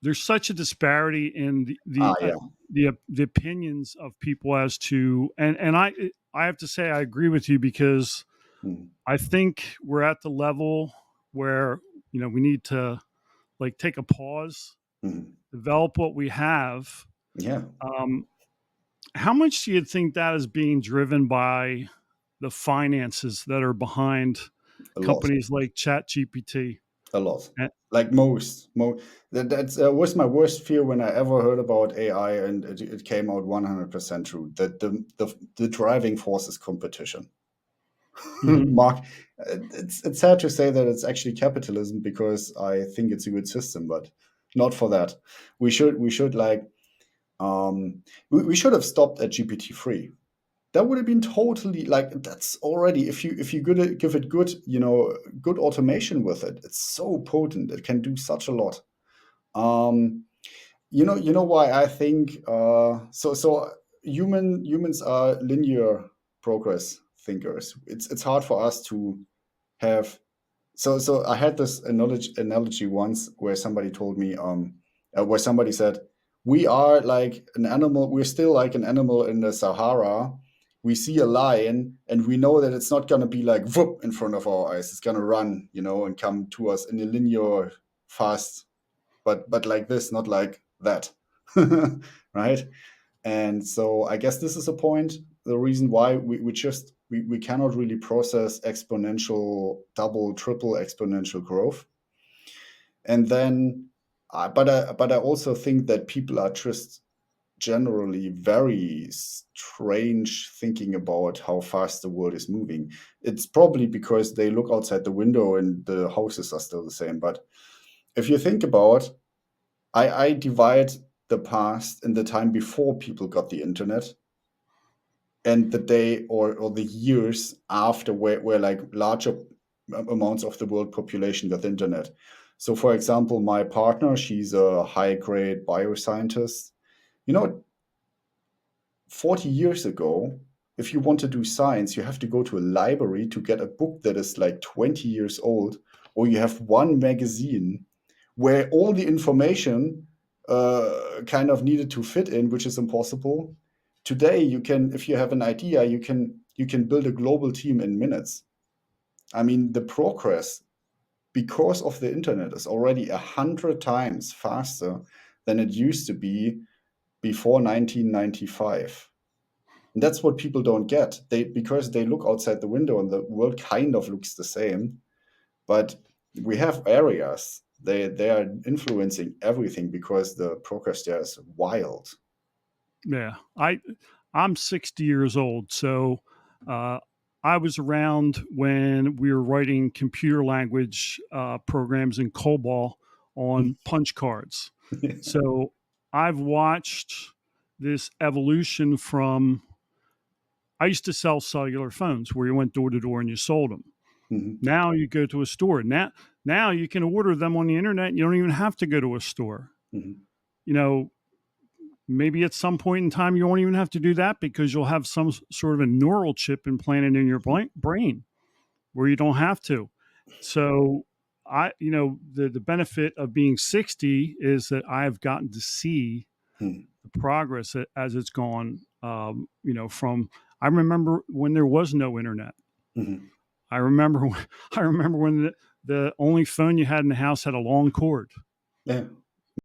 there's such a disparity in Yeah. the opinions of people as to, and I have to say I agree with you, because Mm. I think we're at the level where, we need to, like, take a pause, Mm. develop what we have. Yeah, Um, how much do you think that is being driven by the finances that are behind a lot. companies like ChatGPT? A lot. Eh, Like that's was my worst fear when I ever heard about AI, and it came out 100% true. That the driving force is competition. mhm. Mark, it's sad to say that it's actually capitalism, because I think it's a good system, but not for that. We should like we should have stopped at GPT-3. That would have been totally like, that's already, if you give it good, good automation with it, it's so potent, it can do such a lot. um you know why I think, so humans are linear progress thinkers. It's hard for us to have, so I had this analogy once, where somebody told me, where somebody said, we are like an animal, we're still like an animal in the Sahara. We see a lion, and we know that it's not going to be like whoop in front of our eyes. It's going to run, and come to us in a linear fast, but like this, not like that. Right? And so I guess this is a point, the reason why we cannot really process exponential, double, triple exponential growth. And then, but I also think that people are just generally very strange thinking about how fast the world is moving. It's probably because they look outside the window and the houses are still the same. But if you think about, I divide the past and the time before people got the internet, and the day, or the years after, where like larger amounts of the world population got the internet. So for example, my partner, she's a high grade bioscientist. You know, 40 years ago, if you want to do science, you have to go to a library to get a book that is like 20 years old, or you have one magazine where all the information kind of needed to fit in, which is impossible. Today, you can, if you have an idea, you can build a global team in minutes. I mean, the progress, because of the internet, is already 100 times faster than it used to be before 1995. And that's what people don't get. Because they look outside the window and the world kind of looks the same, but we have areas, they are influencing everything, because the progress there is wild. Yeah, I'm 60 years old, so uh, I was around when we were writing computer language programs in COBOL on punch cards. So I've watched this evolution from. I used to sell cellular phones where you went door to door and you sold them. Mhm. Now you go to a store. Now you can order them on the internet. You don't even have to go to a store. Mhm. You know, maybe at some point in time you won't even have to do that, because you'll have some sort of a neural chip implanted in your brain where you don't have to. So the benefit of being 60 is that I've gotten to see Mhm. the progress as it's gone. From I remember when there was no internet. Mhm. I remember I remember when the only phone you had in the house had a long cord. Yeah.